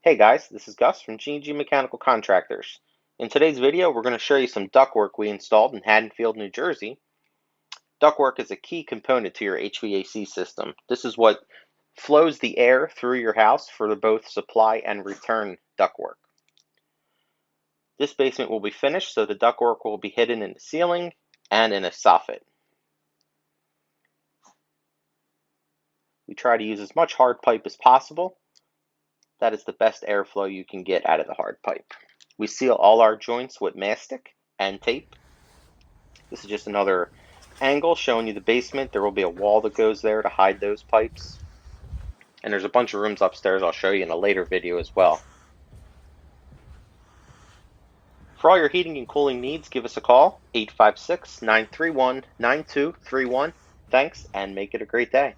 Hey guys, this is Gus from G&G Mechanical Contractors. In today's video, we're going to show you some ductwork we installed in Haddonfield, New Jersey. Ductwork is a key component to your HVAC system. This is what flows the air through your house for both supply and return ductwork. This basement will be finished, so the ductwork will be hidden in the ceiling and in a soffit. We try to use as much hard pipe as possible. That is the best airflow you can get out of the hard pipe. We seal all our joints with mastic and tape. This is just another angle showing you the basement. There will be a wall that goes there to hide those pipes. And there's a bunch of rooms upstairs I'll show you in a later video as well. For all your heating and cooling needs, give us a call, 856-931-9231. Thanks, and make it a great day.